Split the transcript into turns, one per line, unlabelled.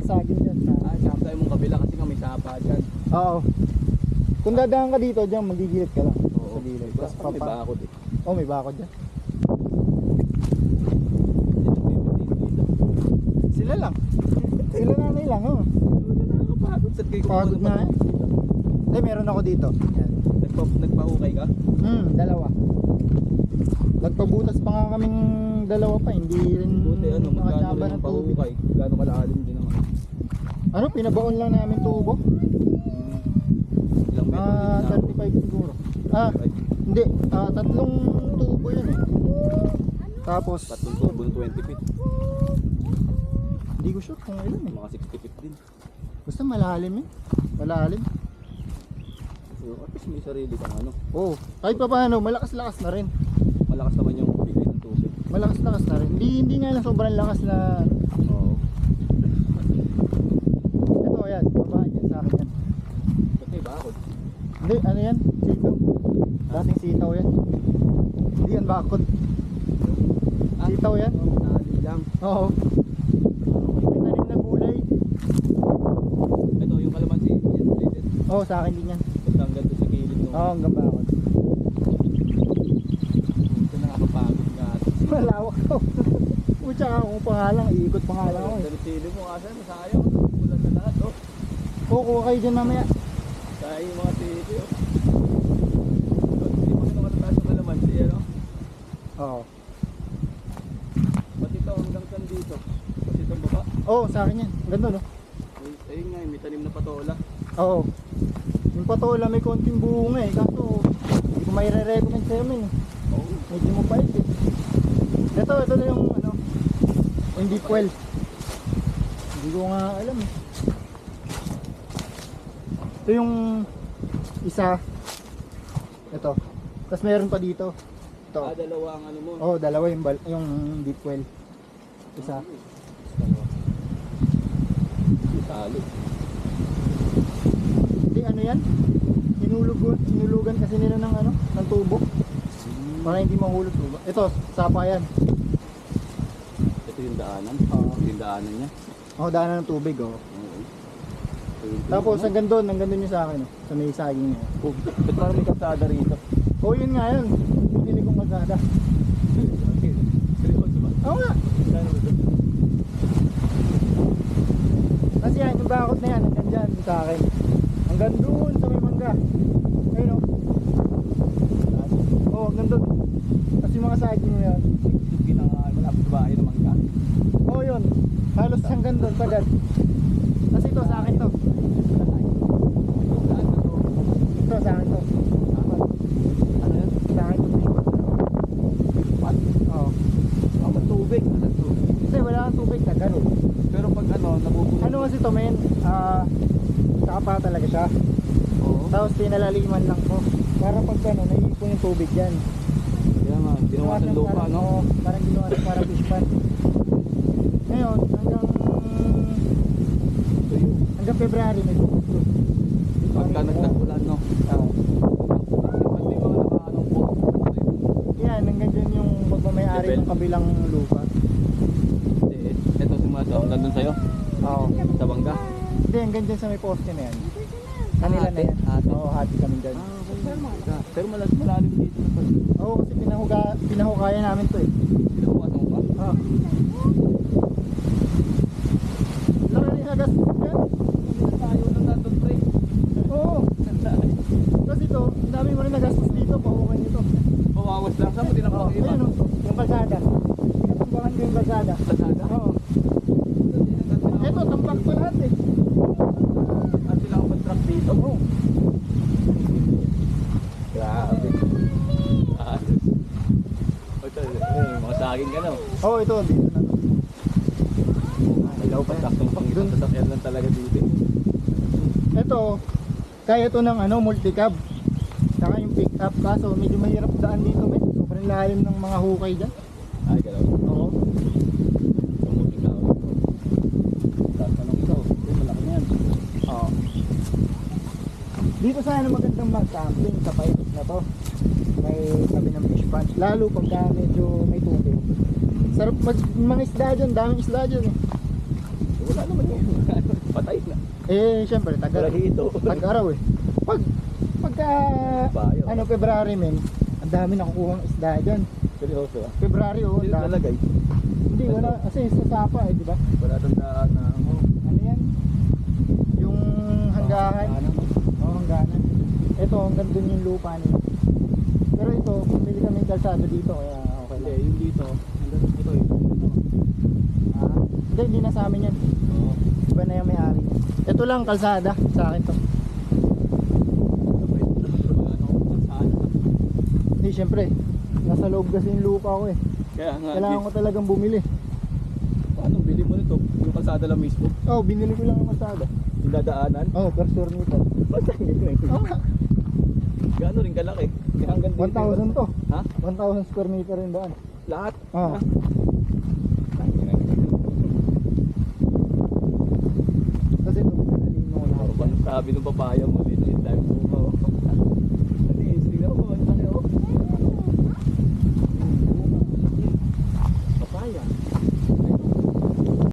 saging dyan.
Saka tayo mong kabila kasi nga may sapa dyan.
Oo. Kung dadaan ka dito dyan, magigilid ka lang.
Oo.
Sa gilid.
Tapos may bakod eh.
Oh, may bakod dyan. Sila lang. Sila nanay lang, oh.
Nakakapagod. Saan kayo kumuha
Pagod
ng
na eh.
bakod dito?
Hindi, meron ako dito. Yan.
Nagpahukay ka?
Dalawa. Nagpabutas pa nga kaming dalawa pa, hindi rin
Buti ano, magkano
nakachaba
rin
ng
ang
tubig.
pahukay? Gano'ng kalalim din naman?
Ano, pinabaon lang namin tubo.
Ilang metro din na?
35 siguro. Hindi, tatlong tubo yun eh. Tapos,
Tatlong tubo ng 20 feet.
hindi ko sure kung ilan eh.
Mga 60 feet din.
Basta malalim eh. Malalim.
So, at least may sarili kang ano.
Oo. Kahit pa paano, malakas-lakas na rin.
Malakas naman yung bigay ng tubig.
Malakas-lakas na rin. Hindi nga lang sobrang lakas na.
Oo.
Ito yan, babahan yan sa akin yan.
Ba't may bakod?
Hindi, ano yan? Sitaw. Dating sitaw yan. Hindi yan bakod. Sitaw yan?
Nali lang.
Oo. May tanim na gulay.
Ito yung kalamansi. Yan, related.
Oo, sa akin din yan.
Basta hanggang doon sa gilid nung...
Oo, hanggang bakod.
Ito nakakapagod ka.
Malawak ko. Pucha ka kung pangalang, iikot pangalang ako eh.
Dali-sili mo kasi masayang. Kulang na lahat oh.
Kukuha kayo dyan mamaya.
Sayang yung mga sili oh. Hindi mo na matataas yung kalamansi ano?
Oo.
Pati ito hanggang saan dito? Pati itong baba.
Oo, sa akin yan. Ang ganda no?
Ayun nga, may tanim na patola.
Oo. Yung patola may konting bunga eh. Kaso, hindi ko may re-recommend sa'yo men.
Oo.
Medyo mapait eh. Ito na yung ano, yung deep well. Hindi ko nga alam eh. Ito yung isa. Ito. Tapos meron pa dito. Ito.
Dalawa ang ano mo.
Oo, dalawa yung deep well. Isa.
Talo.
Hindi ano yan? Hinulugan kasi nila ng ano, ng tubo. Para hindi mahulog tubo. Ito, sapa yan.
Ito yung daanan.
Oo.
Yung daanan niya.
Oo, daanan ng tubig oh.
Oo.
Tapos hanggang doon yung sa akin oh, sa may saging niya.
Ba't parang may kalsada rito?
Oo, yun nga yun. Pinili kong kalsada.
Seryoso ba?
Oo nga.
Saan ba doon?
Kasi yan, yung bakod na yan, hanggang dyan sa akin. Hanggang doon sa may mangga. Ayun o. Oo, hanggang doon. Kasi yung mga saging mo yan.
Yung pinakamalapit sa bahay naman ka.
Oo yun. Halos hanggang doon, sagad. Kasi ito sa akin to. Ito sa akin to.
Ano yan?
Sa akin to.
Pat?
Oo.
Tubig.
Kasi wala kang tubig na gano'n.
Pero pag ano, nabubuno.
Ano kasi to men? Saka talaga siya.
Oo.
Tapos pinalaliman lang ko. Para pag ano, naiipon yung tubig dyan.
Kaya nga, ginawa sa lupa,
parang,
no?
oo, parang ginawa na parang fish pond. Ngayon, hanggang February may tubig.
Pagka nagtagulan, no?
Oo.
Ba't may mga nakaanong po?
Yan, hanggang dyan yung pagmamayari ng kabilang lupa.
Ito simula to, hanggang dun sa'yo?
Oo.
Sa bangga?
Hindi, hanggang dyan sa may poste na yan. Kanila na yan.
Hati.
Oo, hati kami dyan.
Pero malalim dito na pala.
Oo, kasi pinahukaya namin to eh.
Pinakuha mo pa?
Oo. Laki rin hagas dyan.
Hindi tayo nang nandun pre.
Oo. Kasi ito, ang dami mo rin nagastos dito, pahukan nito.
Pawawas lang. Saan mo din ang
Oo,
pakiba?
ayun o, yung kalsada. Tinatambakan ko yung kalsada.
Kalsada?
Oo. Ito, tambak pa lahat eh.
At sila ang truck dito.
Oo.
Grabe. Ito, mga saging ka no?
Oo, ito, dito na to.
Ilaw pa saktong pang sasakyan lang talaga dito.
Ito, kaya ito ng ano, multicab. Saka yung pick up, kaso medyo mahirap daan dito men. Sobrang lalim ng mga hukay dyan.
Ay, galaw.
Oo.
Tumuting ka ako. Tatanong ito. Malaki na yan.
Oo. Dito sana magandang mag-camping sa paikot na to. May sabi ng fish pond. Lalo pagka medyo may tubig. Sarap mga isda dyan, daming isda dyan eh.
Wala naman yan. Patay na.
Eh, syempre,
Wala hito.
tag-araw eh. Pagka,
Bayo.
ano, February men, ang dami nakukuha ng isda dyan.
Seryoso ah.
February oh,
Hindi
ang dami.
nalagay.
Hindi, wala, kasi sa sapa eh, di ba?
Wala tandaan na
Ano yan? Yung hanggahan. Oo, hangganan. Ito, hanggang dun yung lupa nila. Pero ito, pumili kami ng kalsada dito, kaya okay
Hindi,
lang.
yung dito. Ito eh.
Ah, hindi na sa amin yan.
Oo.
Iba na yung may-ari. Ito lang, kalsada. Sa akin to. Hindi, syempre. Nasa loob kasi yung lupa ko eh.
Kaya nga.
Kailangan ko talagang bumili.
Paano bili mo nito? Yung kalsada lang mismo?
Oh, binili ko lang ang kalsada.
Yung dadaanan?
Oh, per square meter. Oh,
Gaano rin kalaki? Kaya hanggang dito.
1,000 to.
Ha?
1,000 square meter yung daan.
Lahat?
Oh. Kasi ito, pinalino ko lahat.
Ano sabi ng papaya mo? Liit tayo mo.